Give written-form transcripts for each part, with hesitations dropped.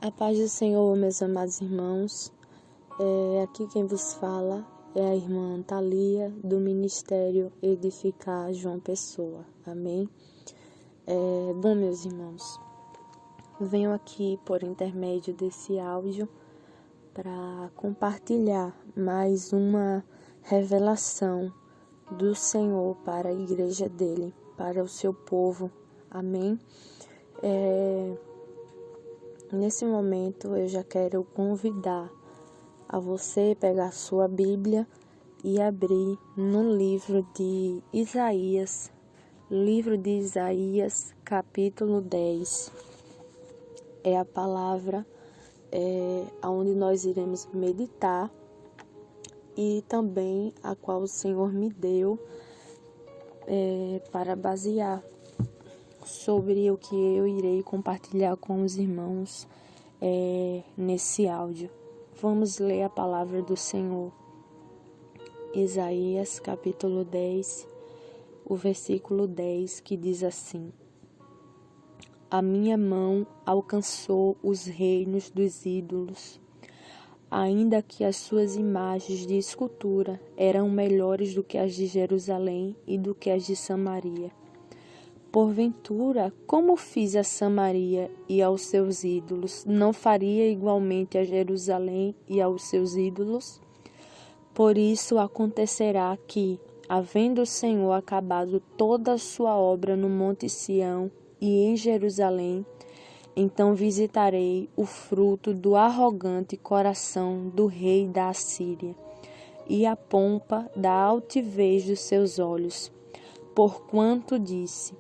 A paz do Senhor, meus amados irmãos. Aqui quem vos fala é a irmã Thalia, do Ministério Edificar João Pessoa. Amém? Bom, meus irmãos, venho aqui por intermédio desse áudio para compartilhar mais uma revelação do Senhor para a igreja dele, para o seu povo. Amém? Nesse momento eu já quero convidar a você pegar sua Bíblia e abrir no livro de Isaías, capítulo 10. É a palavra onde nós iremos meditar e também a qual o Senhor me deu para basear sobre o que eu irei compartilhar com os irmãos nesse áudio. Vamos ler a palavra do Senhor. Isaías capítulo 10, o versículo 10, que diz assim: A minha mão alcançou os reinos dos ídolos, ainda que as suas imagens de escultura eram melhores do que as de Jerusalém e do que as de Samaria. Porventura, como fiz a Samaria e aos seus ídolos, não faria igualmente a Jerusalém e aos seus ídolos? Por isso acontecerá que, havendo o Senhor acabado toda a sua obra no Monte Sião e em Jerusalém, então visitarei o fruto do arrogante coração do rei da Assíria e a pompa da altivez dos seus olhos. Porquanto disse: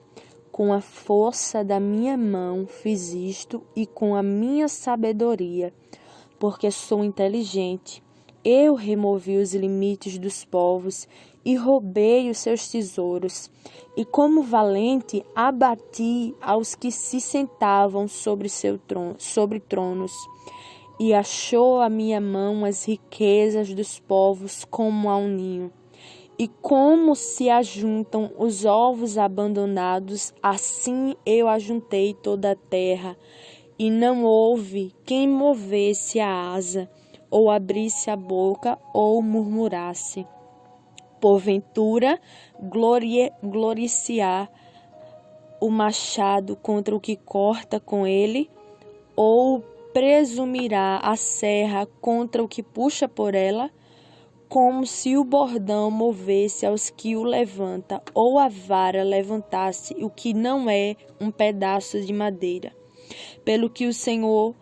com a força da minha mão fiz isto e com a minha sabedoria, porque sou inteligente. Eu removi os limites dos povos e roubei os seus tesouros. E como valente abati aos que se sentavam sobre tronos. E achou a minha mão as riquezas dos povos como a um ninho. E como se ajuntam os ovos abandonados, assim eu ajuntei toda a terra, e não houve quem movesse a asa, ou abrisse a boca, ou murmurasse. Porventura, gloriar o machado contra o que corta com ele, ou presumirá a serra contra o que puxa por ela? Como se o bordão movesse aos que o levanta, ou a vara levantasse o que não é um pedaço de madeira. Pelo que o Senhor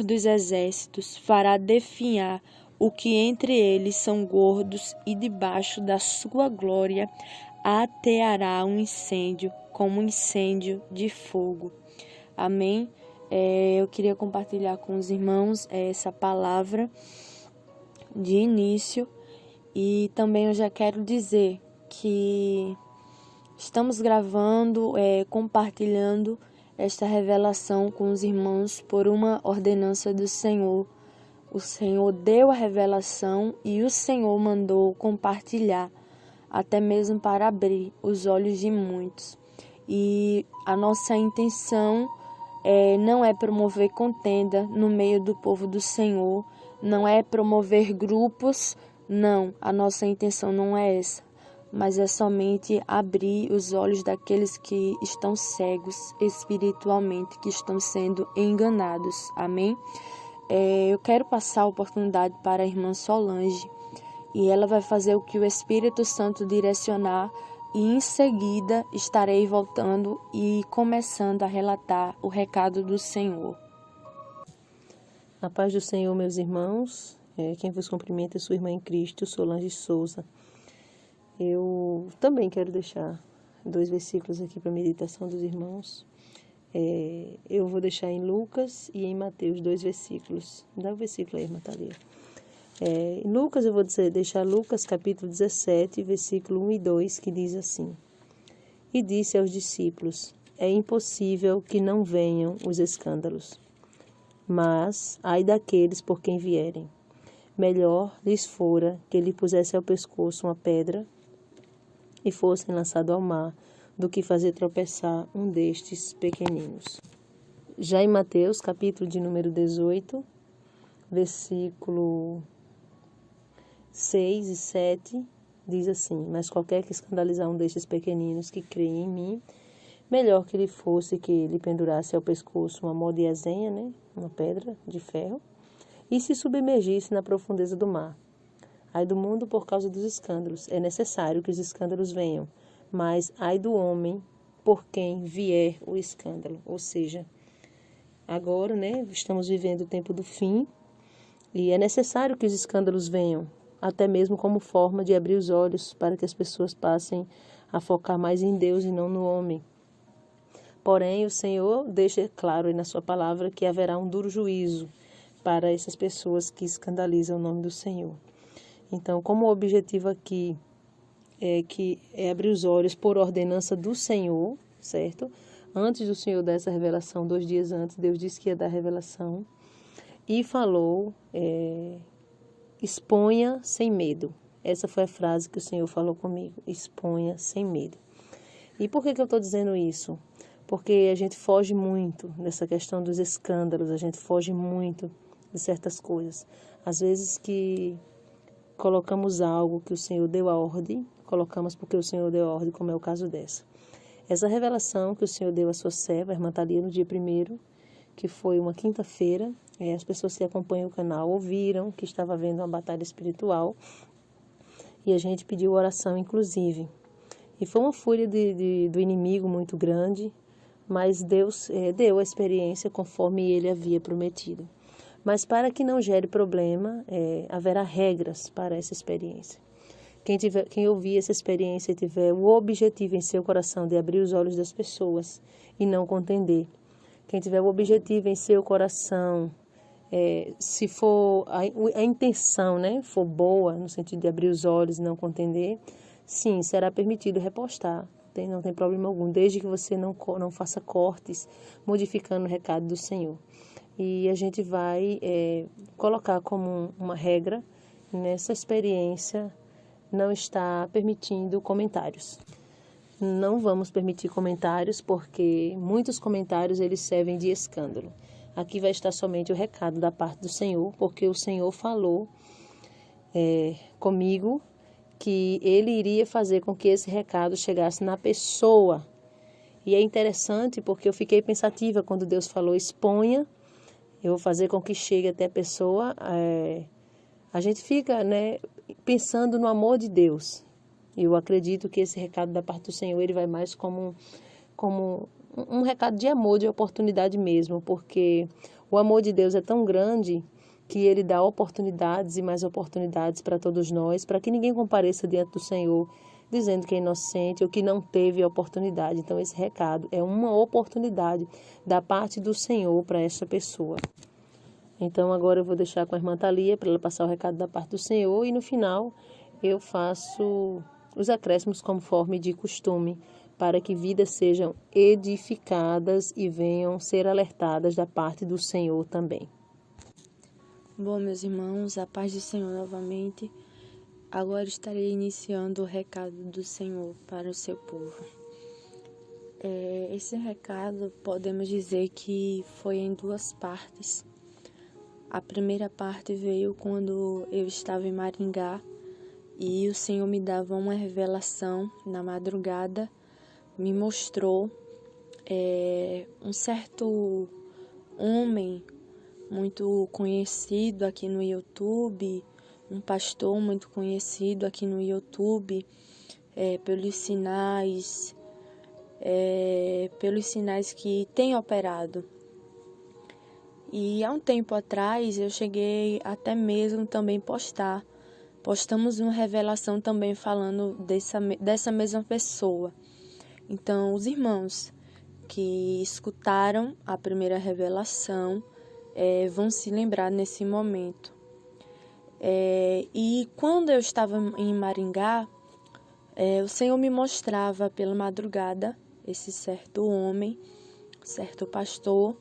dos exércitos, fará definhar o que entre eles são gordos, e debaixo da sua glória ateará um incêndio, como um incêndio de fogo. Amém? Eu queria compartilhar com os irmãos essa palavra de início, e também eu já quero dizer que estamos gravando, compartilhando esta revelação com os irmãos por uma ordenança do Senhor. O Senhor deu a revelação e o Senhor mandou compartilhar, até mesmo para abrir os olhos de muitos. E a nossa intenção não é promover contenda no meio do povo do Senhor, não é promover grupos, não, a nossa intenção não é essa, mas é somente abrir os olhos daqueles que estão cegos espiritualmente, que estão sendo enganados, amém? Eu quero passar a oportunidade para a irmã Solange, e ela vai fazer o que o Espírito Santo direcionar, e em seguida estarei voltando e começando a relatar o recado do Senhor. A paz do Senhor, meus irmãos. Quem vos cumprimenta é sua irmã em Cristo, Solange Souza. Eu também quero deixar 2 versículos aqui para a meditação dos irmãos. Eu vou deixar em Lucas e em Mateus 2 versículos. Dá o versículo aí, irmã Thalia. Em Lucas, eu vou deixar Lucas capítulo 17, versículo 1 e 2, que diz assim: E disse aos discípulos: É impossível que não venham os escândalos, mas ai daqueles por quem vierem. Melhor lhes fora que lhe pusesse ao pescoço uma pedra e fossem lançados ao mar, do que fazer tropeçar um destes pequeninos. Já em Mateus, capítulo de número 18, versículo 6 e 7, diz assim: Mas qualquer que escandalizar um destes pequeninos que creem em mim, melhor que lhe fosse que ele pendurasse ao pescoço uma mó de ezenha, né, uma pedra de ferro, e se submergisse na profundeza do mar. Ai do mundo por causa dos escândalos. É necessário que os escândalos venham, mas ai do homem por quem vier o escândalo. Ou seja, agora, né, estamos vivendo o tempo do fim e é necessário que os escândalos venham, até mesmo como forma de abrir os olhos para que as pessoas passem a focar mais em Deus e não no homem. Porém, o Senhor deixa claro aí na sua palavra que haverá um duro juízo para essas pessoas que escandalizam o nome do Senhor. Então, como o objetivo aqui é abrir os olhos por ordenança do Senhor, certo? Antes do Senhor dar essa revelação, 2 dias antes, Deus disse que ia dar a revelação e falou, exponha sem medo. Essa foi a frase que o Senhor falou comigo, exponha sem medo. E por que eu estou dizendo isso? Porque a gente foge muito dessa questão dos escândalos, a gente foge muito de certas coisas. Às vezes que colocamos algo que o Senhor deu a ordem, colocamos porque o Senhor deu a ordem, como é o caso dessa. Essa revelação que o Senhor deu à sua serva, a irmã Thalia, no dia 1º, que foi uma quinta-feira, as pessoas que acompanham o canal ouviram que estava havendo uma batalha espiritual e a gente pediu oração, inclusive. E foi uma fúria do inimigo muito grande, mas Deus deu a experiência conforme Ele havia prometido. Mas para que não gere problema, haverá regras para essa experiência. Quem ouvir essa experiência e tiver o objetivo em seu coração de abrir os olhos das pessoas e não contender. Quem tiver o objetivo em seu coração, se for a intenção, né, for boa, no sentido de abrir os olhos e não contender, sim, será permitido repostar. Não tem problema algum, desde que você não faça cortes, modificando o recado do Senhor. E a gente vai colocar como uma regra, nessa experiência, não está permitindo comentários. Não vamos permitir comentários, porque muitos comentários eles servem de escândalo. Aqui vai estar somente o recado da parte do Senhor, porque o Senhor falou comigo que Ele iria fazer com que esse recado chegasse na pessoa. E é interessante porque eu fiquei pensativa quando Deus falou, exponha, eu vou fazer com que chegue até a pessoa. A gente fica, né, pensando no amor de Deus. Eu acredito que esse recado da parte do Senhor ele vai mais como um recado de amor, de oportunidade mesmo, porque o amor de Deus é tão grande que Ele dá oportunidades e mais oportunidades para todos nós, para que ninguém compareça diante do Senhor dizendo que é inocente ou que não teve a oportunidade. Então, esse recado é uma oportunidade da parte do Senhor para essa pessoa. Então, agora eu vou deixar com a irmã Thalia para ela passar o recado da parte do Senhor e no final eu faço os acréscimos conforme de costume, para que vidas sejam edificadas e venham ser alertadas da parte do Senhor também. Bom, meus irmãos, a paz do Senhor novamente. Agora estarei iniciando o recado do Senhor para o seu povo. Esse recado podemos dizer que foi em 2 partes. A primeira parte veio quando eu estava em Maringá e o Senhor me dava uma revelação na madrugada, me mostrou um certo homem muito conhecido aqui no YouTube, um pastor muito conhecido aqui no YouTube, pelos sinais que tem operado. E há um tempo atrás eu cheguei até mesmo também postamos uma revelação também falando dessa mesma pessoa. Então, os irmãos que escutaram a primeira revelação vão se lembrar nesse momento. E quando eu estava em Maringá, o Senhor me mostrava pela madrugada esse certo homem, certo pastor,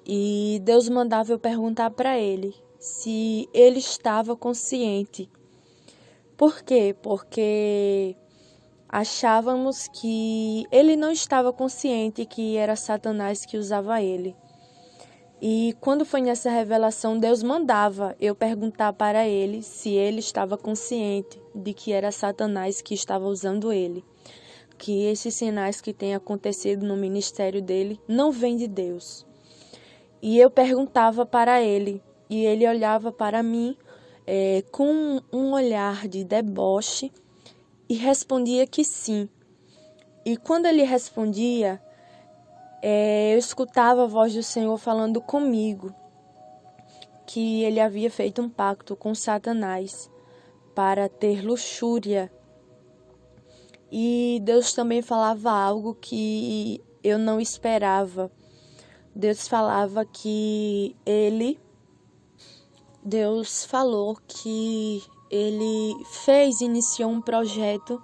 e Deus mandava eu perguntar para ele se ele estava consciente. Por quê? Porque achávamos que ele não estava consciente que era Satanás que usava ele. E quando foi nessa revelação, Deus mandava eu perguntar para ele se ele estava consciente de que era Satanás que estava usando ele. Que esses sinais que têm acontecido no ministério dele não vêm de Deus. E eu perguntava para ele, e ele olhava para mim com um olhar de deboche e respondia que sim. E quando ele respondia, eu escutava a voz do Senhor falando comigo, que ele havia feito um pacto com Satanás para ter luxúria. E Deus também falava algo que eu não esperava. Deus falava que Deus falou que ele iniciou um projeto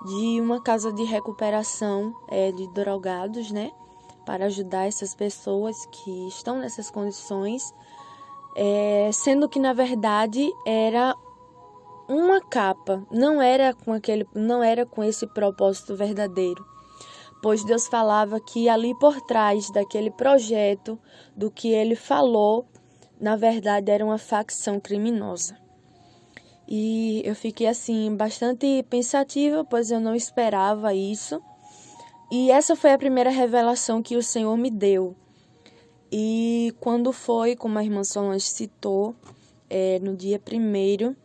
de uma casa de recuperação de drogados, né? Para ajudar essas pessoas que estão nessas condições, sendo que na verdade era uma capa, não era com esse propósito verdadeiro. Pois Deus falava que ali por trás daquele projeto, do que ele falou, na verdade era uma facção criminosa. E eu fiquei assim bastante pensativa, pois eu não esperava isso. E essa foi a primeira revelação que o Senhor me deu. E quando foi, como a irmã Solange citou, no dia 1º,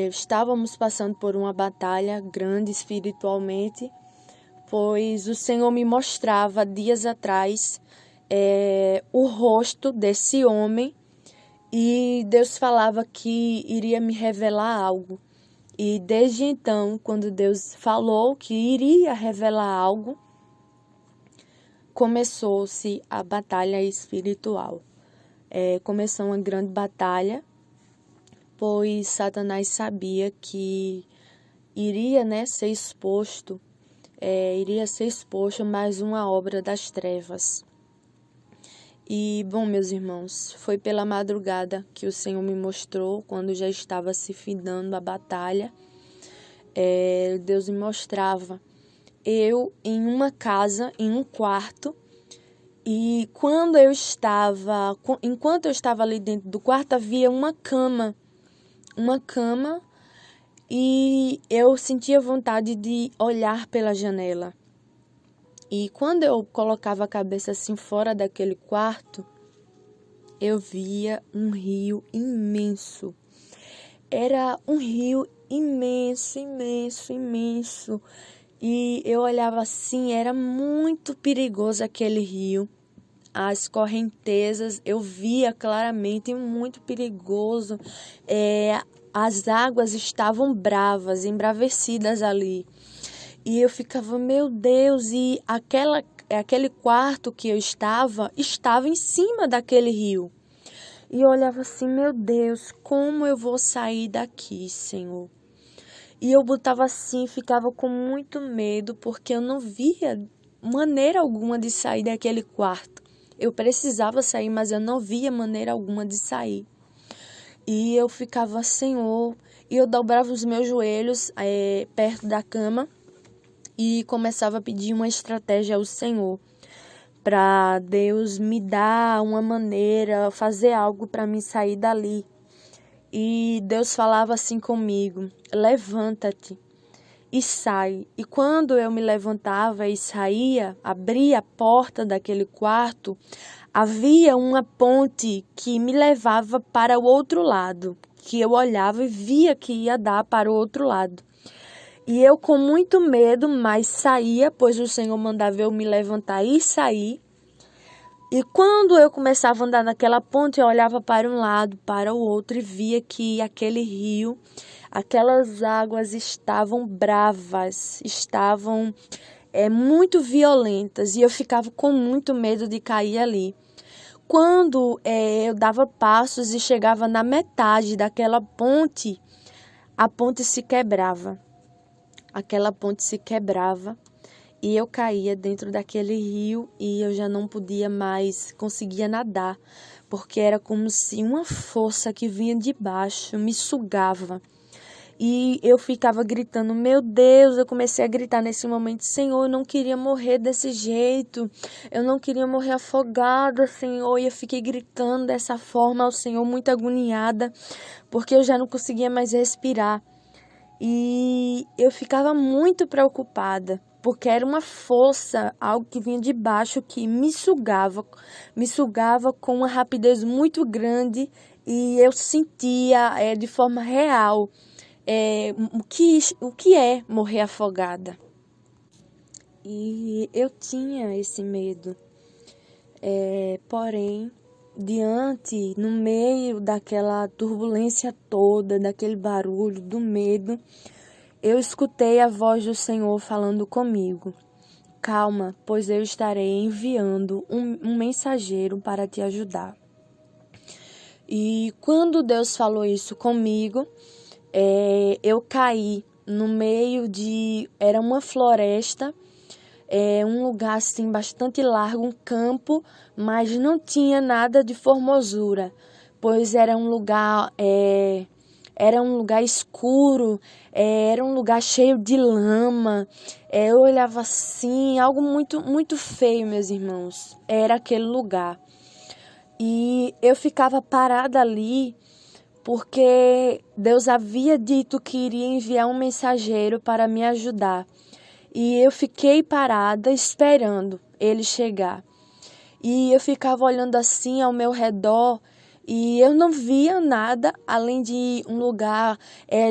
estávamos passando por uma batalha grande espiritualmente, pois o Senhor me mostrava dias atrás o rosto desse homem e Deus falava que iria me revelar algo. E desde então, quando Deus falou que iria revelar algo, começou-se a batalha espiritual. Começou uma grande batalha, pois Satanás sabia que iria ser exposto mais uma obra das trevas. E, bom, meus irmãos, foi pela madrugada que o Senhor me mostrou, quando já estava se findando a batalha. Deus me mostrava eu em uma casa, em um quarto, e enquanto eu estava ali dentro do quarto, havia uma cama, e eu sentia vontade de olhar pela janela. E quando eu colocava a cabeça assim fora daquele quarto, eu via um rio imenso. Era um rio imenso, imenso, imenso. E eu olhava assim, era muito perigoso aquele rio. As correntezas, eu via claramente, muito perigoso. As águas estavam bravas, embravecidas ali. E eu ficava, meu Deus, e aquele quarto que eu estava em cima daquele rio. E eu olhava assim, meu Deus, como eu vou sair daqui, Senhor? E eu botava assim, ficava com muito medo, porque eu não via maneira alguma de sair daquele quarto. Eu precisava sair, mas eu não via maneira alguma de sair. E eu ficava, Senhor, e eu dobrava os meus joelhos perto da cama e começava a pedir uma estratégia ao Senhor, para Deus me dar uma maneira, fazer algo para me sair dali. E Deus falava assim comigo, levanta-te e sai. E quando eu me levantava e saía, abria a porta daquele quarto, havia uma ponte que me levava para o outro lado, que eu olhava e via que ia dar para o outro lado. E eu com muito medo, mas saía, pois o Senhor mandava eu me levantar e sair. E quando eu começava a andar naquela ponte, eu olhava para um lado, para o outro e via que aquele rio, aquelas águas estavam bravas, estavam muito violentas e eu ficava com muito medo de cair ali. Quando eu dava passos e chegava na metade daquela ponte, a ponte se quebrava. Aquela ponte se quebrava e eu caía dentro daquele rio e eu já não podia mais, conseguia nadar, porque era como se uma força que vinha de baixo me sugava. E eu ficava gritando, meu Deus, eu comecei a gritar nesse momento, Senhor, eu não queria morrer desse jeito, eu não queria morrer afogada, Senhor. E eu fiquei gritando dessa forma ao Senhor, muito agoniada, porque eu já não conseguia mais respirar. E eu ficava muito preocupada, porque era uma força, algo que vinha de baixo, que me sugava com uma rapidez muito grande, e eu sentia de forma real o que é morrer afogada. E eu tinha esse medo. Porém, no meio daquela turbulência toda, daquele barulho, do medo, eu escutei a voz do Senhor falando comigo. Calma, pois eu estarei enviando um mensageiro para te ajudar. E quando Deus falou isso comigo, eu caí no meio era uma floresta, um lugar assim bastante largo, um campo, mas não tinha nada de formosura, pois era um lugar escuro, era um lugar cheio de lama. Eu olhava assim, algo muito, muito feio, meus irmãos. Era aquele lugar. E eu ficava parada ali, porque Deus havia dito que iria enviar um mensageiro para me ajudar. E eu fiquei parada esperando ele chegar. E eu ficava olhando assim ao meu redor e eu não via nada além de um lugar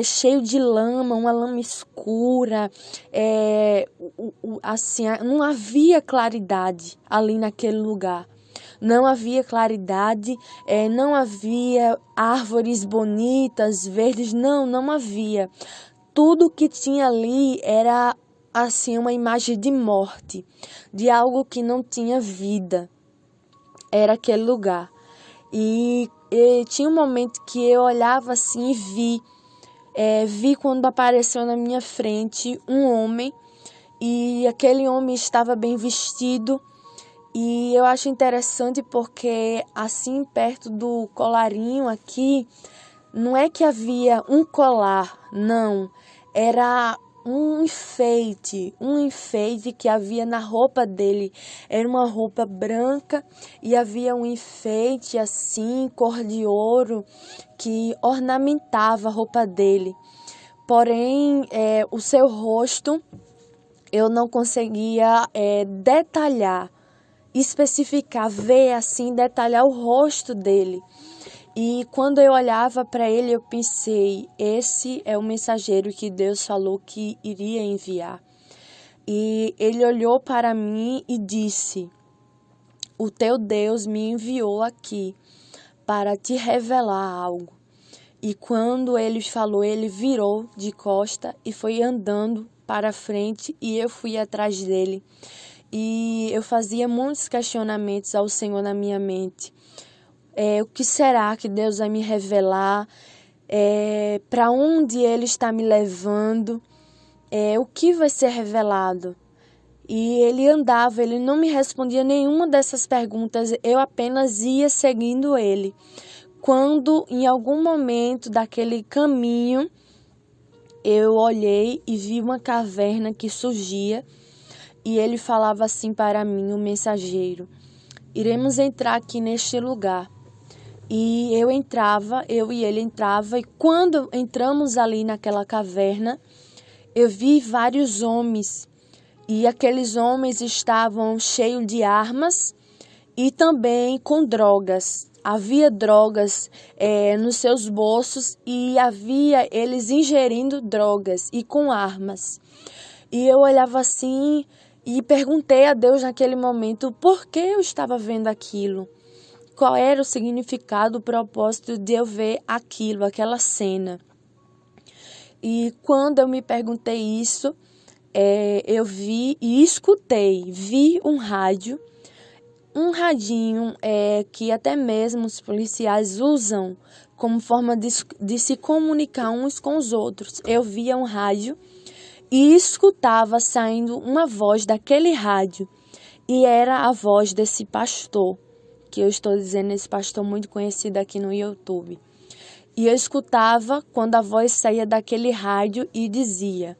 cheio de lama, uma lama escura. Assim, não havia claridade ali naquele lugar. Não havia claridade, não havia árvores bonitas, verdes, não havia. Tudo que tinha ali era assim uma imagem de morte, de algo que não tinha vida. Era aquele lugar. E tinha um momento que eu olhava assim e vi quando apareceu na minha frente um homem, e aquele homem estava bem vestido. E eu acho interessante porque assim perto do colarinho aqui, não é que havia um colar, não, era um enfeite que havia na roupa dele. Era uma roupa branca e havia um enfeite assim, cor de ouro, que ornamentava a roupa dele. Porém, o seu rosto eu não conseguia especificar, ver assim, detalhar o rosto dele. E quando eu olhava para ele, eu pensei, esse é o mensageiro que Deus falou que iria enviar. E ele olhou para mim e disse, o teu Deus me enviou aqui para te revelar algo. E quando ele falou, ele virou de costa e foi andando para frente, e eu fui atrás dele. E eu fazia muitos questionamentos ao Senhor na minha mente. O que será que Deus vai me revelar? Para onde Ele está me levando? O que vai ser revelado? E ele andava, ele não me respondia nenhuma dessas perguntas, eu apenas ia seguindo ele. Quando, em algum momento daquele caminho, eu olhei e vi uma caverna que surgia, e ele falava assim para mim, o mensageiro, iremos entrar aqui neste lugar. E eu e ele entrava, e quando entramos ali naquela caverna, eu vi vários homens, e aqueles homens estavam cheios de armas e também com drogas. Havia drogas nos seus bolsos, e havia eles ingerindo drogas e com armas. E eu olhava assim e perguntei a Deus naquele momento por que eu estava vendo aquilo. Qual era o significado, o propósito de eu ver aquilo, aquela cena. E quando eu me perguntei isso, eu vi e escutei, vi um rádio, um radinho que até mesmo os policiais usam como forma de se comunicar uns com os outros. Eu via um rádio e escutava saindo uma voz daquele rádio, e era a voz desse pastor, que eu estou dizendo, esse pastor muito conhecido aqui no YouTube. E eu escutava quando a voz saía daquele rádio e dizia: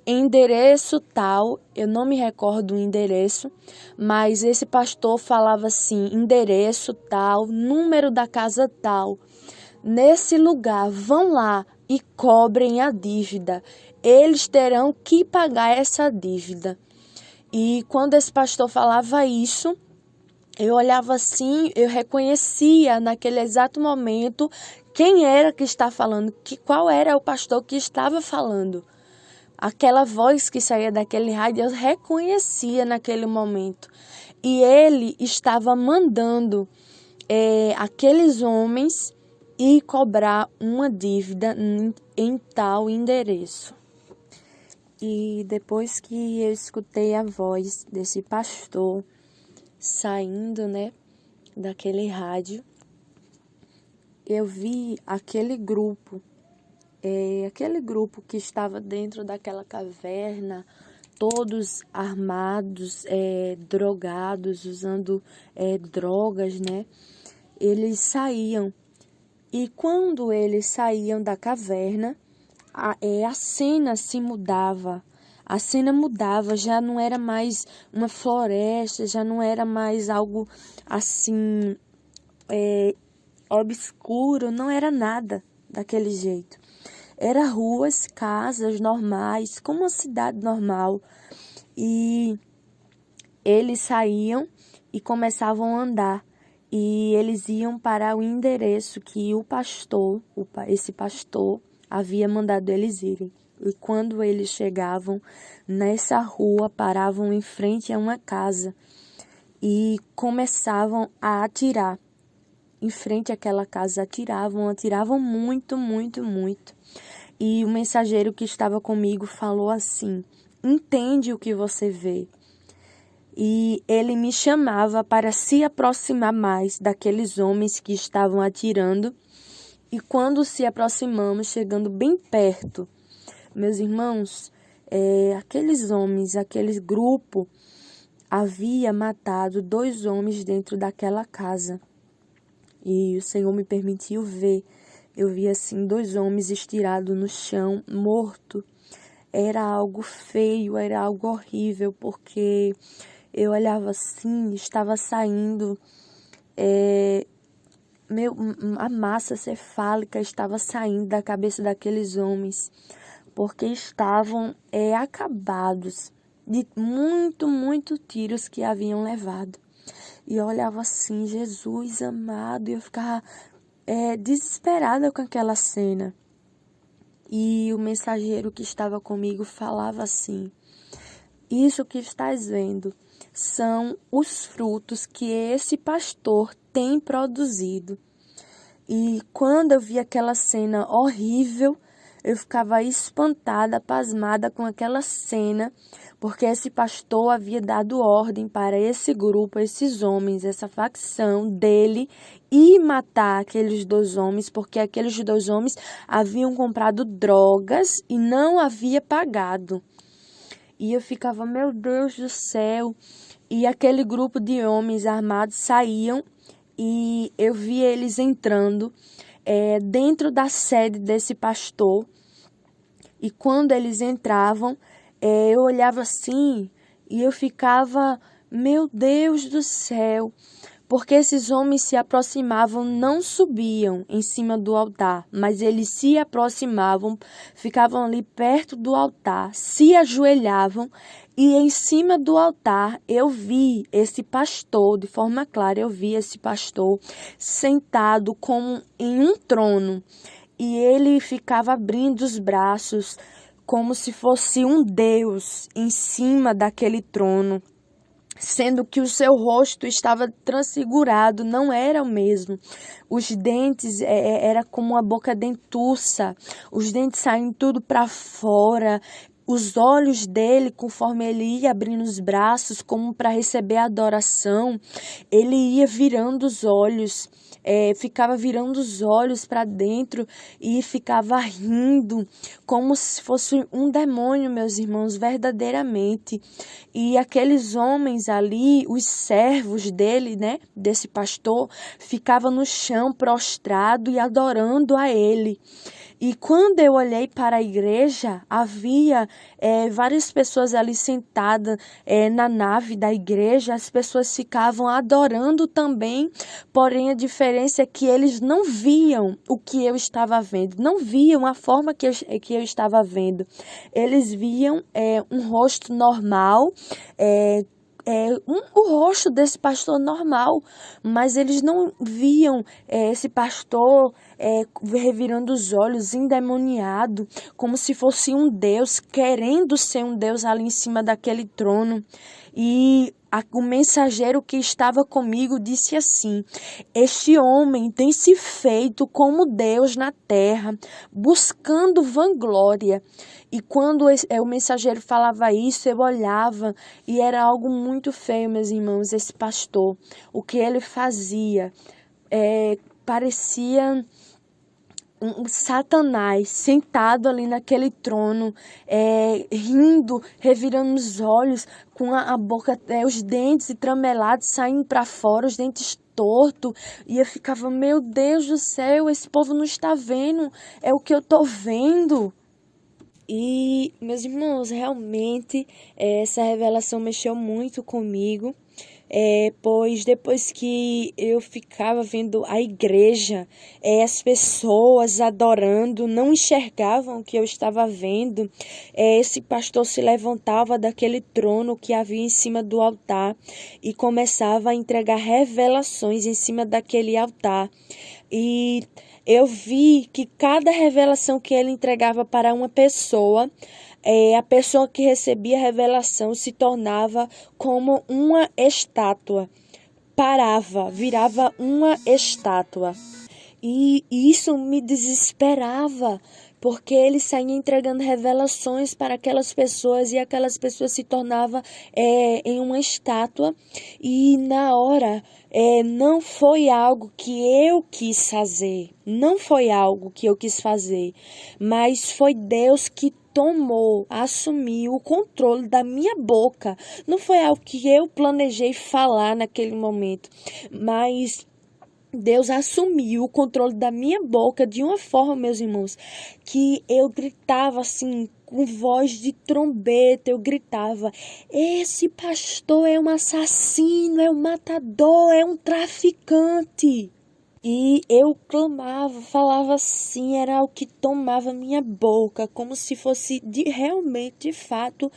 endereço tal, eu não me recordo o endereço, mas esse pastor falava assim: endereço tal, número da casa tal, nesse lugar, vão lá e cobrem a dívida, eles terão que pagar essa dívida. E quando esse pastor falava isso, eu olhava assim, eu reconhecia naquele exato momento quem era que está falando, qual era o pastor que estava falando. Aquela voz que saía daquele rádio, eu reconhecia naquele momento. E ele estava mandando aqueles homens ir cobrar uma dívida em tal endereço. E depois que eu escutei a voz desse pastor saindo, daquele rádio, eu vi aquele grupo que estava dentro daquela caverna, todos armados, drogados, usando drogas, Eles saíam. E quando eles saíam da caverna, a cena se mudava. A cena mudava, já não era mais uma floresta, já não era mais algo assim obscuro, não era nada daquele jeito. Era ruas, casas normais, como uma cidade normal. E eles saíam e começavam a andar. E eles iam para o endereço que esse pastor, havia mandado eles irem. E quando eles chegavam nessa rua, paravam em frente a uma casa e começavam a atirar. Em frente àquela casa, atiravam muito, muito, muito. E o mensageiro que estava comigo falou assim: entende o que você vê. E ele me chamava para se aproximar mais daqueles homens que estavam atirando. E quando se aproximamos, chegando bem perto, meus irmãos, aqueles homens, aquele grupo, havia matado 2 homens dentro daquela casa. E o Senhor me permitiu ver. Eu vi assim 2 homens estirados no chão, morto. Era algo feio, era algo horrível, porque eu olhava assim, estava saindo, a massa cefálica estava saindo da cabeça daqueles homens, porque estavam acabados de muito tiros que haviam levado. E eu olhava assim, Jesus amado, e eu ficava desesperada com aquela cena. E o mensageiro que estava comigo falava assim: isso que estás vendo são os frutos que esse pastor tem produzido. E quando eu vi aquela cena horrível, eu ficava espantada, pasmada com aquela cena, porque esse pastor havia dado ordem para esse grupo, esses homens, essa facção dele, ir matar aqueles 2 homens, porque aqueles 2 homens haviam comprado drogas e não havia pagado. E eu ficava, meu Deus do céu. E aquele grupo de homens armados saíam e eu vi eles entrando dentro da sede desse pastor. E quando eles entravam, eu olhava assim e eu ficava, meu Deus do céu, porque esses homens se aproximavam, não subiam em cima do altar, mas eles se aproximavam, ficavam ali perto do altar, se ajoelhavam, e em cima do altar eu vi esse pastor, de forma clara, eu vi esse pastor sentado como em um trono. E ele ficava abrindo os braços como se fosse um Deus em cima daquele trono, sendo que o seu rosto estava transfigurado, não era o mesmo. Os dentes era como uma boca dentuça, os dentes saíam tudo para fora, os olhos dele, conforme ele ia abrindo os braços, como para receber a adoração, ele ia virando os olhos, ficava virando os olhos para dentro e ficava rindo, como se fosse um demônio, meus irmãos, verdadeiramente. E aqueles homens ali, os servos dele, né, desse pastor, ficavam no chão prostrado e adorando a ele. E quando eu olhei para a igreja, havia várias pessoas ali sentadas na nave da igreja. As pessoas ficavam adorando também, porém a diferença é que eles não viam o que eu estava vendo, não viam a forma que eu estava vendo. Eles viam um rosto normal, o rosto desse pastor normal, mas eles não viam esse pastor revirando os olhos, endemoniado, como se fosse um Deus, querendo ser um Deus ali em cima daquele trono. E o mensageiro que estava comigo disse assim: este homem tem se feito como Deus na terra, buscando vanglória. E quando o mensageiro falava isso, eu olhava e era algo muito feio, meus irmãos, esse pastor. O que ele fazia parecia um Satanás sentado ali naquele trono, rindo, revirando os olhos, com a boca, os dentes tramelados saindo para fora, os dentes tortos. E eu ficava, meu Deus do céu, esse povo não está vendo, é o que eu estou vendo. E, meus irmãos, realmente essa revelação mexeu muito comigo, pois depois que eu ficava vendo a igreja, as pessoas adorando, não enxergavam o que eu estava vendo. Esse pastor se levantava daquele trono que havia em cima do altar e começava a entregar revelações em cima daquele altar. E eu vi que cada revelação que ele entregava para uma pessoa, a pessoa que recebia a revelação se tornava como uma estátua. Parava, virava uma estátua. E isso me desesperava, porque ele saía entregando revelações para aquelas pessoas e aquelas pessoas se tornavam em uma estátua. E na hora, não foi algo que eu quis fazer, não foi algo que eu quis fazer, mas foi Deus que assumiu o controle da minha boca. Não foi algo que eu planejei falar naquele momento, mas Deus assumiu o controle da minha boca de uma forma, meus irmãos, que eu gritava assim, com voz de trombeta, eu gritava: esse pastor é um assassino, é um matador, é um traficante. E eu clamava, falava assim, era o que tomava minha boca, como se fosse realmente, de fato,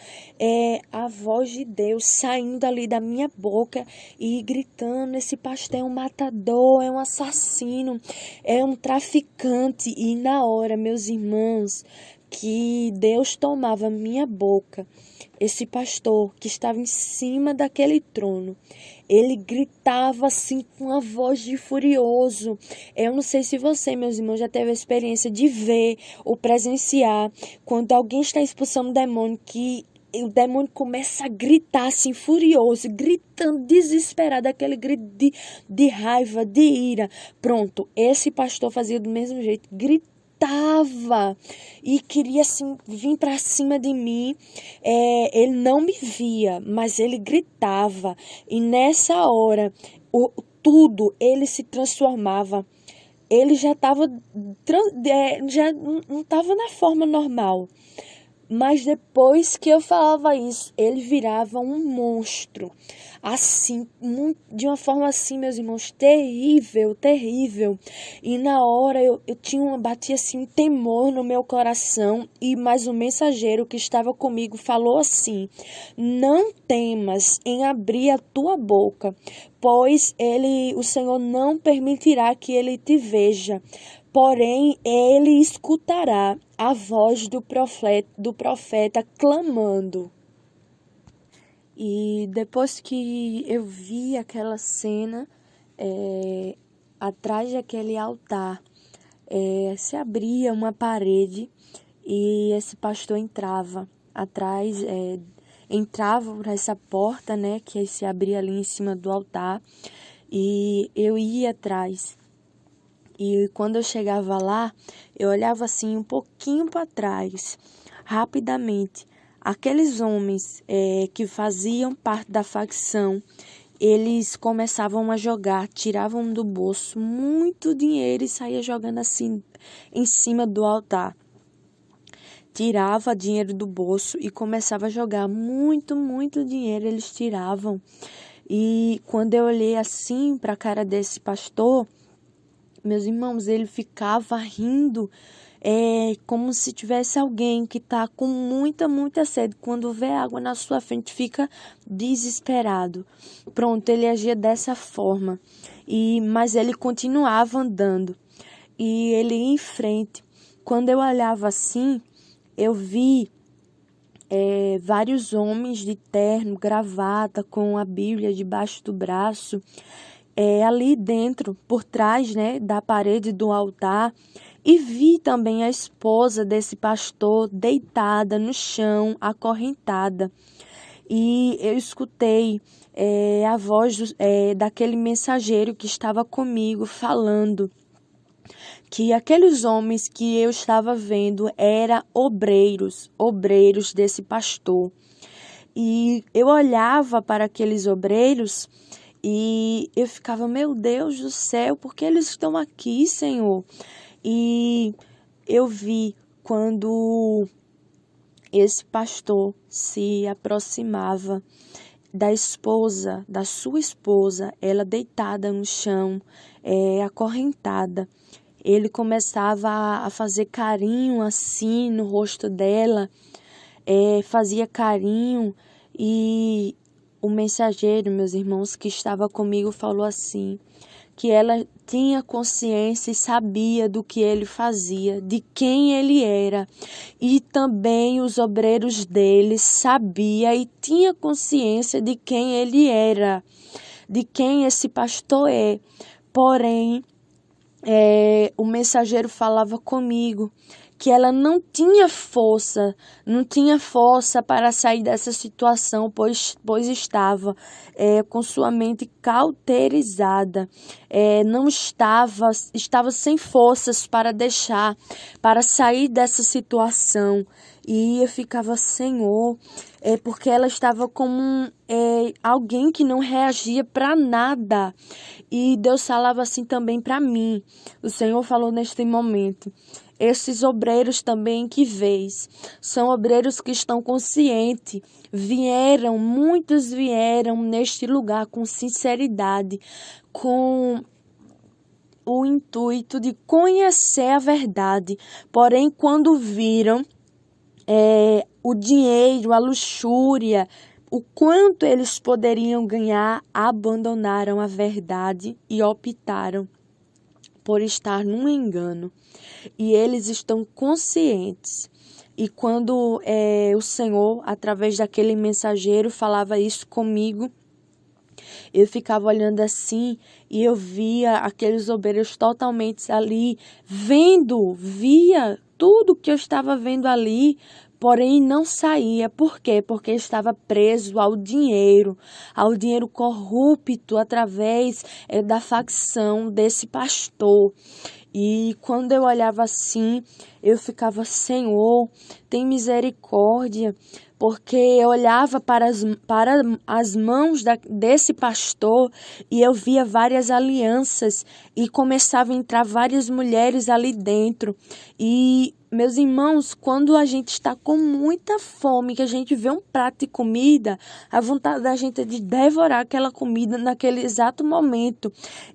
a voz de Deus saindo ali da minha boca e gritando: esse pastor é um matador, é um assassino, é um traficante. E na hora, meus irmãos, que Deus tomava minha boca, esse pastor que estava em cima daquele trono, ele gritava assim com uma voz de furioso. Eu não sei se você, meus irmãos, já teve a experiência de ver ou presenciar quando alguém está expulsando um demônio, que o demônio começa a gritar assim, furioso, gritando, desesperado, aquele grito de raiva, de ira. Pronto, esse pastor fazia do mesmo jeito, gritava e queria assim vir para cima de mim. Ele não me via, mas ele gritava, e nessa hora tudo ele se transformava. Ele já estava já não estava na forma normal. Mas depois que eu falava isso, ele virava um monstro. Assim, de uma forma assim, meus irmãos, terrível, terrível. E na hora eu batia assim um temor no meu coração. E mais um mensageiro que estava comigo falou assim: não temas em abrir a tua boca, pois o Senhor não permitirá que ele te veja. Porém, ele escutará a voz do profeta clamando. E depois que eu vi aquela cena, atrás daquele altar, se abria uma parede e esse pastor entrava atrás, entrava por essa porta, né, que se abria ali em cima do altar, e eu ia atrás. E quando eu chegava lá, eu olhava assim um pouquinho para trás, rapidamente. Aqueles homens que faziam parte da facção, eles começavam a jogar, tiravam do bolso muito dinheiro e saía jogando assim em cima do altar. Tirava dinheiro do bolso e começava a jogar muito, muito dinheiro eles tiravam. E quando eu olhei assim para a cara desse pastor, meus irmãos, ele ficava rindo, como se tivesse alguém que está com muita, muita sede. Quando vê água na sua frente, fica desesperado. Pronto, ele agia dessa forma. Mas ele continuava andando. E ele ia em frente. Quando eu olhava assim, eu vi vários homens de terno, gravata, com a Bíblia debaixo do braço, ali dentro, por trás, né, da parede do altar, e vi também a esposa desse pastor deitada no chão, acorrentada. E eu escutei a voz daquele mensageiro que estava comigo falando que aqueles homens que eu estava vendo eram obreiros desse pastor. E eu olhava para aqueles obreiros e eu ficava, meu Deus do céu, por que eles estão aqui, Senhor? E eu vi quando esse pastor se aproximava da sua esposa, ela deitada no chão, acorrentada. Ele começava a fazer carinho assim no rosto dela, fazia carinho, e o mensageiro, meus irmãos, que estava comigo, falou assim, que ela tinha consciência e sabia do que ele fazia, de quem ele era, e também os obreiros dele sabia e tinha consciência de quem ele era, de quem esse pastor é. Porém, o mensageiro falava comigo que ela não tinha força para sair dessa situação, pois estava com sua mente cauterizada, estava sem forças para sair dessa situação. E eu ficava, Senhor, porque ela estava como alguém que não reagia para nada. E Deus falava assim também para mim. O Senhor falou neste momento. Esses obreiros também que vês, são obreiros que estão conscientes. Muitos vieram neste lugar com sinceridade, com o intuito de conhecer a verdade. Porém, quando viram o dinheiro, a luxúria, o quanto eles poderiam ganhar, abandonaram a verdade e optaram por estar num engano. E eles estão conscientes. E quando o Senhor, através daquele mensageiro, falava isso comigo, eu ficava olhando assim e eu via aqueles obreiros totalmente ali, via tudo que eu estava vendo ali, porém não saía. Por quê? Porque estava preso ao dinheiro corrupto através da facção desse pastor. E quando eu olhava assim, eu ficava, Senhor, tem misericórdia, porque eu olhava para as mãos desse pastor e eu via várias alianças e começava a entrar várias mulheres ali dentro. E, meus irmãos, quando a gente está com muita fome, que a gente vê um prato de comida, a vontade da gente é de devorar aquela comida naquele exato momento.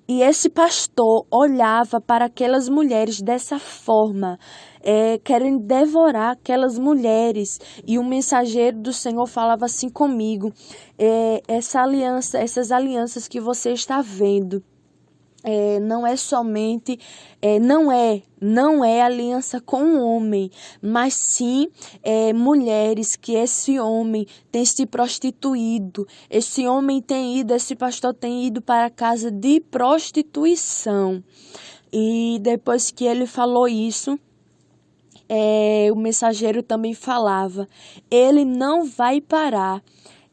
E esse pastor olhava para aquelas mulheres dessa forma, querendo devorar aquelas mulheres. E o mensageiro do Senhor falava assim comigo, essas alianças que você está vendo, não é somente, não é aliança com o homem, mas sim mulheres que esse homem tem se prostituído, esse pastor tem ido para a casa de prostituição. E depois que ele falou isso, o mensageiro também falava: ele não vai parar,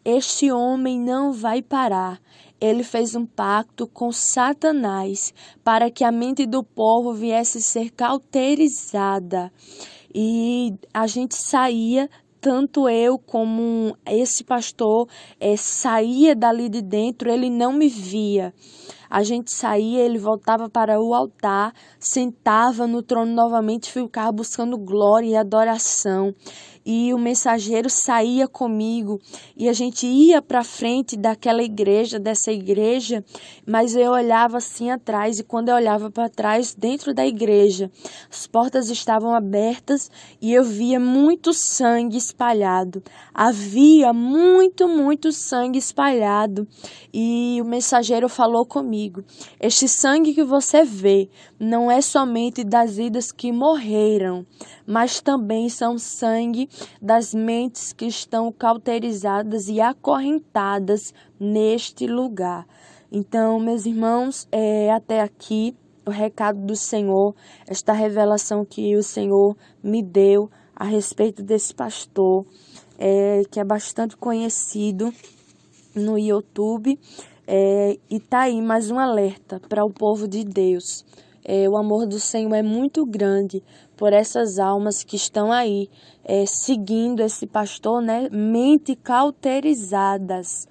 este homem não vai parar. Ele fez um pacto com Satanás para que a mente do povo viesse a ser cauterizada. E a gente saía, tanto eu como esse pastor, saía dali de dentro, ele não me via. A gente saía, ele voltava para o altar, sentava no trono novamente, ficava buscando glória e adoração. E o mensageiro saía comigo e a gente ia para frente dessa igreja, mas eu olhava assim atrás, e quando eu olhava para trás, dentro da igreja, as portas estavam abertas e eu via muito sangue espalhado. Havia muito sangue espalhado. E o mensageiro falou comigo: este sangue que você vê não é somente das vidas que morreram, mas também são sangue das mentes que estão cauterizadas e acorrentadas neste lugar. Então, meus irmãos, até aqui o recado do Senhor, esta revelação que o Senhor me deu a respeito desse pastor, que é bastante conhecido no YouTube, e tá aí mais um alerta para o povo de Deus. O amor do Senhor é muito grande por essas almas que estão aí seguindo esse pastor, né? Mente cauterizadas.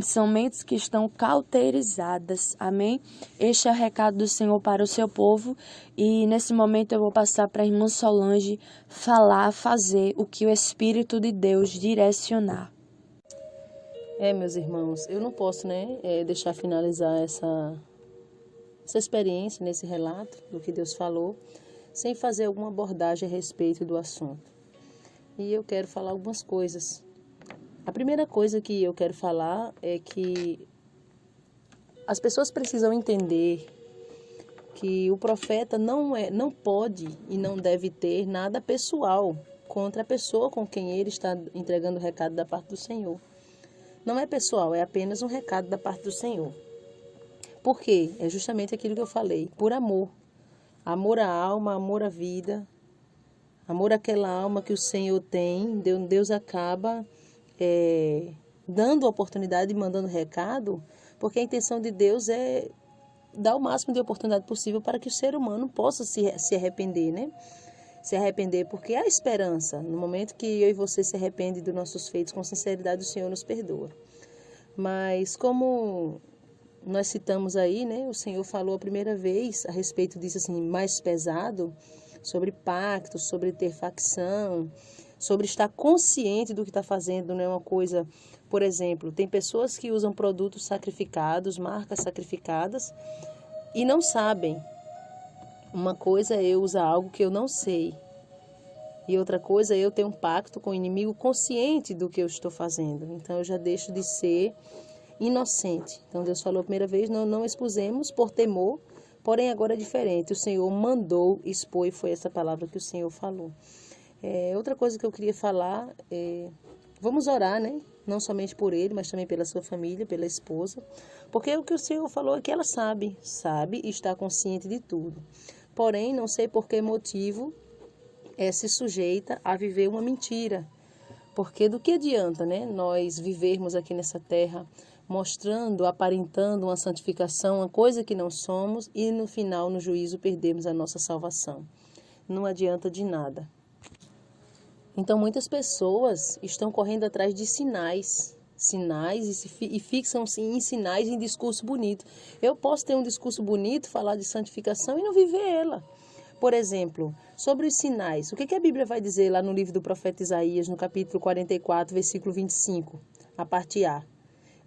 São mentes que estão cauterizadas. Amém? Este é o recado do Senhor para o seu povo. E nesse momento eu vou passar para a irmã Solange fazer o que o Espírito de Deus direcionar. Meus irmãos, eu não posso, deixar finalizar essa experiência, nesse relato do que Deus falou, sem fazer alguma abordagem a respeito do assunto. E eu quero falar algumas coisas. A primeira coisa que eu quero falar é que as pessoas precisam entender que o profeta não pode e não deve ter nada pessoal contra a pessoa com quem ele está entregando o recado da parte do Senhor. Não é pessoal, é apenas um recado da parte do Senhor. Por quê? É justamente aquilo que eu falei, por amor. Amor à alma, amor à vida, amor àquela alma que o Senhor tem. Deus acaba dando a oportunidade e mandando recado, porque a intenção de Deus é dar o máximo de oportunidade possível para que o ser humano possa se arrepender, né? Se arrepender, porque há esperança. No momento que eu e você se arrependem dos nossos feitos com sinceridade, o Senhor nos perdoa. Mas como nós citamos aí, o Senhor falou a primeira vez a respeito disso, assim, mais pesado, sobre pacto, sobre ter facção, sobre estar consciente do que está fazendo, não é uma coisa... Por exemplo, tem pessoas que usam produtos sacrificados, marcas sacrificadas, e não sabem. Uma coisa é eu usar algo que eu não sei, e outra coisa é eu ter um pacto com o inimigo consciente do que eu estou fazendo. Então eu já deixo de ser inocente. Então Deus falou a primeira vez, não expusemos por temor, porém agora é diferente. O Senhor mandou expor e foi essa palavra que o Senhor falou. Outra coisa que eu queria falar vamos orar, não somente por ele, mas também pela sua família, pela esposa, porque o que o Senhor falou é que ela sabe e está consciente de tudo. Porém, não sei por que motivo se sujeita a viver uma mentira. Porque do que adianta, nós vivermos aqui nessa terra mostrando, aparentando uma santificação, uma coisa que não somos, e no final, no juízo, perdemos a nossa salvação. Não adianta de nada. Então, muitas pessoas estão correndo atrás de sinais e fixam-se em sinais, em discurso bonito. Eu posso ter um discurso bonito, falar de santificação e não viver ela. Por exemplo, sobre os sinais, o que a Bíblia vai dizer lá no livro do profeta Isaías, no capítulo 44, versículo 25, a parte A?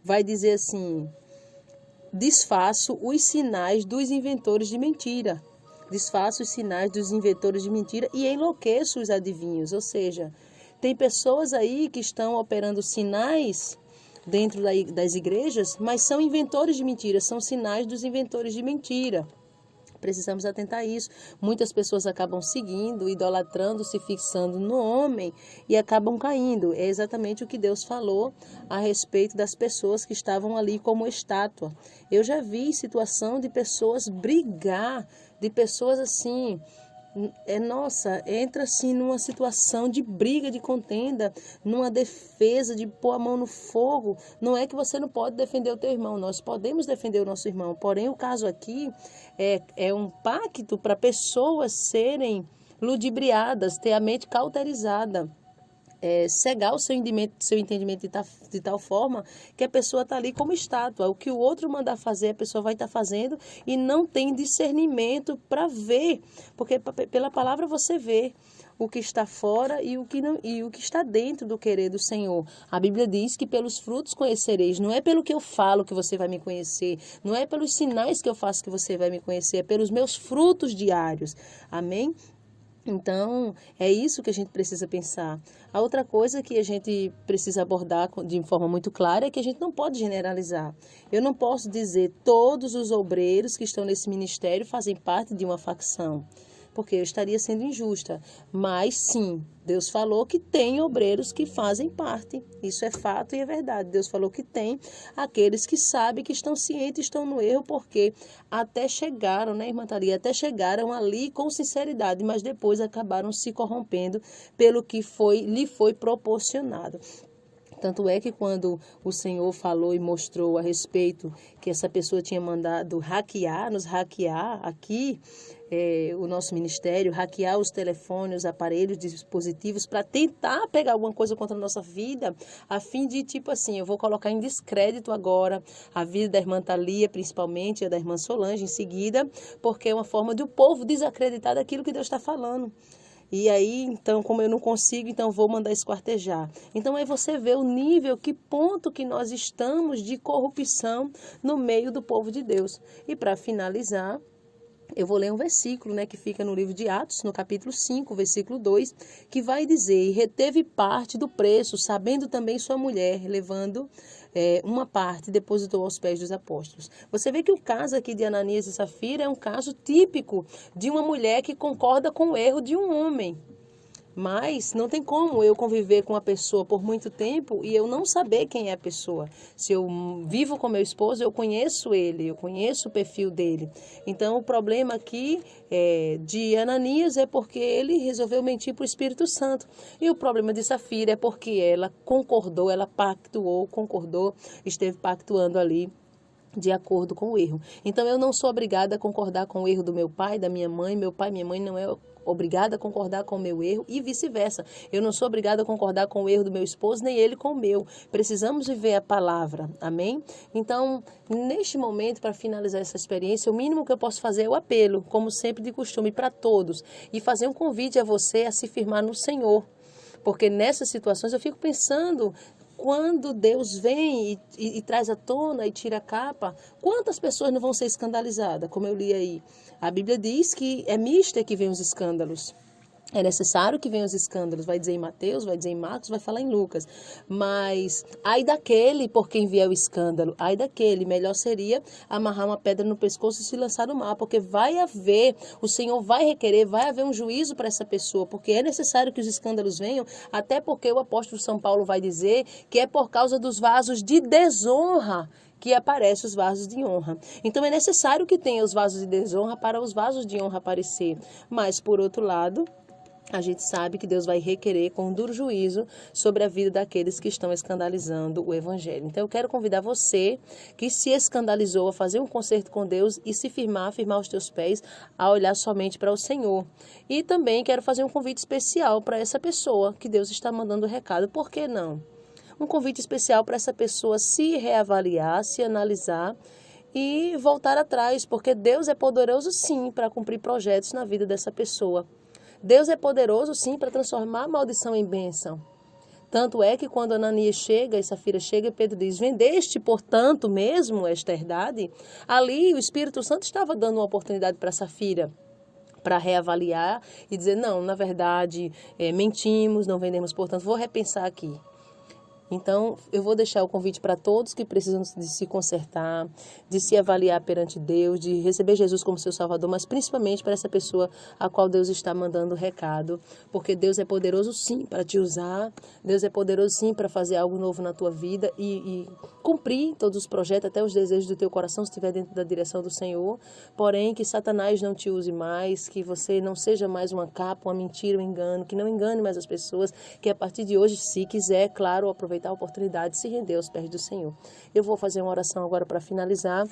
Vai dizer assim: desfaço os sinais dos inventores de mentira. Desfaço os sinais dos inventores de mentira e enlouqueço os adivinhos. Ou seja, tem pessoas aí que estão operando sinais dentro das igrejas, mas são inventores de mentira, são sinais dos inventores de mentira. Precisamos atentar a isso. Muitas pessoas acabam seguindo, idolatrando, se fixando no homem e acabam caindo. É exatamente o que Deus falou a respeito das pessoas que estavam ali como estátua. Eu já vi situação de pessoas brigar, de pessoas assim, entra assim numa situação de briga, de contenda, numa defesa, de pôr a mão no fogo. Não é que você não pode defender o teu irmão, nós podemos defender o nosso irmão. Porém, o caso aqui é um pacto para pessoas serem ludibriadas, ter a mente cauterizada. Cegar o seu entendimento de tal forma que a pessoa está ali como estátua. O que o outro mandar fazer, a pessoa vai estar fazendo e não tem discernimento para ver. Porque pela palavra você vê o que está fora e o que está dentro do querer do Senhor. A Bíblia diz que pelos frutos conhecereis. Não é pelo que eu falo que você vai me conhecer. Não é pelos sinais que eu faço que você vai me conhecer. É pelos meus frutos diários. Amém? Então, é isso que a gente precisa pensar. A outra coisa que a gente precisa abordar de forma muito clara é que a gente não pode generalizar. Eu não posso dizer todos os obreiros que estão nesse ministério fazem parte de uma facção, porque eu estaria sendo injusta. Mas sim, Deus falou que tem obreiros que fazem parte. Isso é fato e é verdade. Deus falou que tem aqueles que sabem, que estão cientes, estão no erro, porque até chegaram, né, irmã Thalia? Até chegaram ali com sinceridade, mas depois acabaram se corrompendo pelo que lhe foi proporcionado. Tanto é que quando o Senhor falou e mostrou a respeito que essa pessoa tinha mandado nos hackear aqui, o nosso ministério, hackear os telefones, os aparelhos, dispositivos, para tentar pegar alguma coisa contra a nossa vida, a fim de, tipo assim, eu vou colocar em descrédito agora a vida da irmã Thalia, principalmente, a da irmã Solange em seguida, porque é uma forma de o povo desacreditar daquilo que Deus está falando. E aí, então, como eu não consigo, então vou mandar esquartejar. Então, aí você vê o nível, que ponto que nós estamos de corrupção no meio do povo de Deus. E para finalizar, eu vou ler um versículo, né, que fica no livro de Atos, no capítulo 5, versículo 2, que vai dizer: e reteve parte do preço, sabendo também sua mulher, levando uma parte, depositou aos pés dos apóstolos. Você vê que o caso aqui de Ananias e Safira é um caso típico de uma mulher que concorda com o erro de um homem. Mas não tem como eu conviver com a pessoa por muito tempo e eu não saber quem é a pessoa. Se eu vivo com meu esposo, eu conheço ele, eu conheço o perfil dele. Então, o problema aqui de Ananias é porque ele resolveu mentir para o Espírito Santo. E o problema de Safira é porque ela concordou, ela concordou, esteve pactuando ali de acordo com o erro. Então, eu não sou obrigada a concordar com o erro do meu pai, da minha mãe. Meu pai e minha mãe não é obrigada a concordar com o meu erro e vice-versa. Eu não sou obrigada a concordar com o erro do meu esposo, nem ele com o meu. Precisamos viver a palavra. Amém? Então, neste momento, para finalizar essa experiência, o mínimo que eu posso fazer é o apelo, como sempre de costume, para todos. E fazer um convite a você a se firmar no Senhor. Porque nessas situações eu fico pensando, quando Deus vem e traz à tona e tira a capa, quantas pessoas não vão ser escandalizadas, como eu li aí? A Bíblia diz que é mista que vem os escândalos. É necessário que venham os escândalos, vai dizer em Mateus, vai dizer em Marcos, vai falar em Lucas. Mas, ai daquele por quem vier o escândalo, ai daquele, melhor seria amarrar uma pedra no pescoço e se lançar no mar, porque vai haver, o Senhor vai requerer, vai haver um juízo para essa pessoa, porque é necessário que os escândalos venham, até porque o apóstolo São Paulo vai dizer que é por causa dos vasos de desonra que aparecem os vasos de honra. Então, é necessário que tenha os vasos de desonra para os vasos de honra aparecer. Mas, por outro lado, a gente sabe que Deus vai requerer com um duro juízo sobre a vida daqueles que estão escandalizando o Evangelho. Então, eu quero convidar você que se escandalizou a fazer um concerto com Deus e se firmar os teus pés, a olhar somente para o Senhor. E também quero fazer um convite especial para essa pessoa que Deus está mandando o recado. Por que não? Um convite especial para essa pessoa se reavaliar, se analisar e voltar atrás, porque Deus é poderoso sim para cumprir projetos na vida dessa pessoa. Deus é poderoso, sim, para transformar a maldição em bênção. Tanto é que quando Ananias chega e Safira chega, Pedro diz: vendeste, portanto, mesmo esta herdade? Ali o Espírito Santo estava dando uma oportunidade para Safira, para reavaliar e dizer: não, na verdade, mentimos, não vendemos, portanto, vou repensar aqui. Então, eu vou deixar o convite para todos que precisam de se consertar, de se avaliar perante Deus, de receber Jesus como seu Salvador, mas principalmente para essa pessoa a qual Deus está mandando o recado, porque Deus é poderoso sim para te usar, Deus é poderoso sim para fazer algo novo na tua vida e cumprir todos os projetos, até os desejos do teu coração, se estiver dentro da direção do Senhor. Porém, que Satanás não te use mais, que você não seja mais uma capa, uma mentira, um engano, que não engane mais as pessoas, que a partir de hoje, se quiser, claro, aproveitar a oportunidade, se render aos pés do Senhor. Eu vou fazer uma oração agora para finalizar.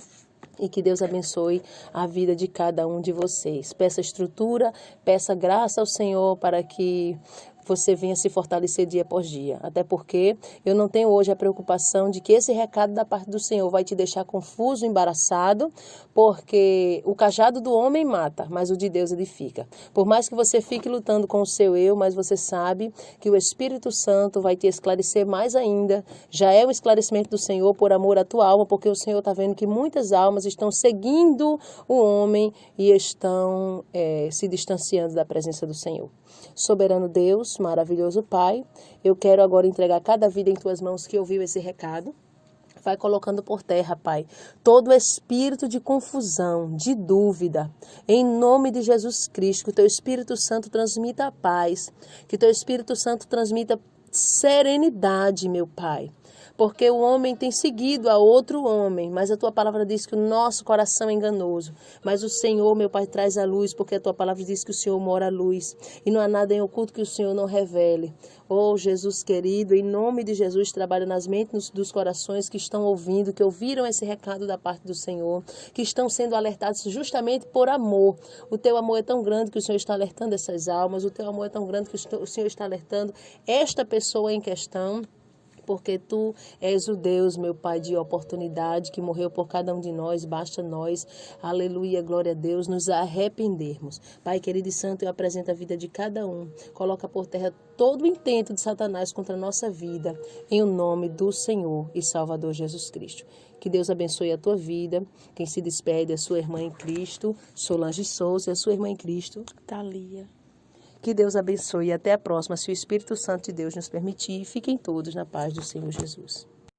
E que Deus abençoe a vida de cada um de vocês. Peça estrutura, peça graça ao Senhor para que você venha se fortalecer dia após dia. Até porque eu não tenho hoje a preocupação de que esse recado da parte do Senhor vai te deixar confuso, embaraçado, porque o cajado do homem mata, mas o de Deus edifica. Por mais que você fique lutando com o seu eu, mas você sabe que o Espírito Santo vai te esclarecer mais ainda. Já é um esclarecimento do Senhor por amor à tua alma, porque o Senhor está vendo que muitas almas estão seguindo o homem e estão se distanciando da presença do Senhor. Soberano Deus, maravilhoso Pai, eu quero agora entregar cada vida em tuas mãos que ouviu esse recado. Vai colocando por terra, Pai, todo espírito de confusão, de dúvida. Em nome de Jesus Cristo, que o Teu Espírito Santo transmita a paz, que o Teu Espírito Santo transmita serenidade, meu Pai. Porque o homem tem seguido a outro homem, mas a Tua palavra diz que o nosso coração é enganoso. Mas o Senhor, meu Pai, traz a luz, porque a Tua palavra diz que o Senhor mora a luz. E não há nada em oculto que o Senhor não revele. Oh, Jesus querido, em nome de Jesus, trabalha nas mentes dos corações que estão ouvindo, que ouviram esse recado da parte do Senhor, que estão sendo alertados justamente por amor. O Teu amor é tão grande que o Senhor está alertando essas almas, o Teu amor é tão grande que o Senhor está alertando esta pessoa em questão, porque Tu és o Deus, meu Pai, de oportunidade, que morreu por cada um de nós, basta nós, aleluia, glória a Deus, nos arrependermos. Pai querido e santo, eu apresento a vida de cada um, coloca por terra todo o intento de Satanás contra a nossa vida, em o nome do Senhor e Salvador Jesus Cristo. Que Deus abençoe a tua vida. Quem se despede é a sua irmã em Cristo, Solange Souza, e a sua irmã em Cristo, Thalia. Que Deus abençoe e até a próxima, se o Espírito Santo de Deus nos permitir. Fiquem todos na paz do Senhor Jesus.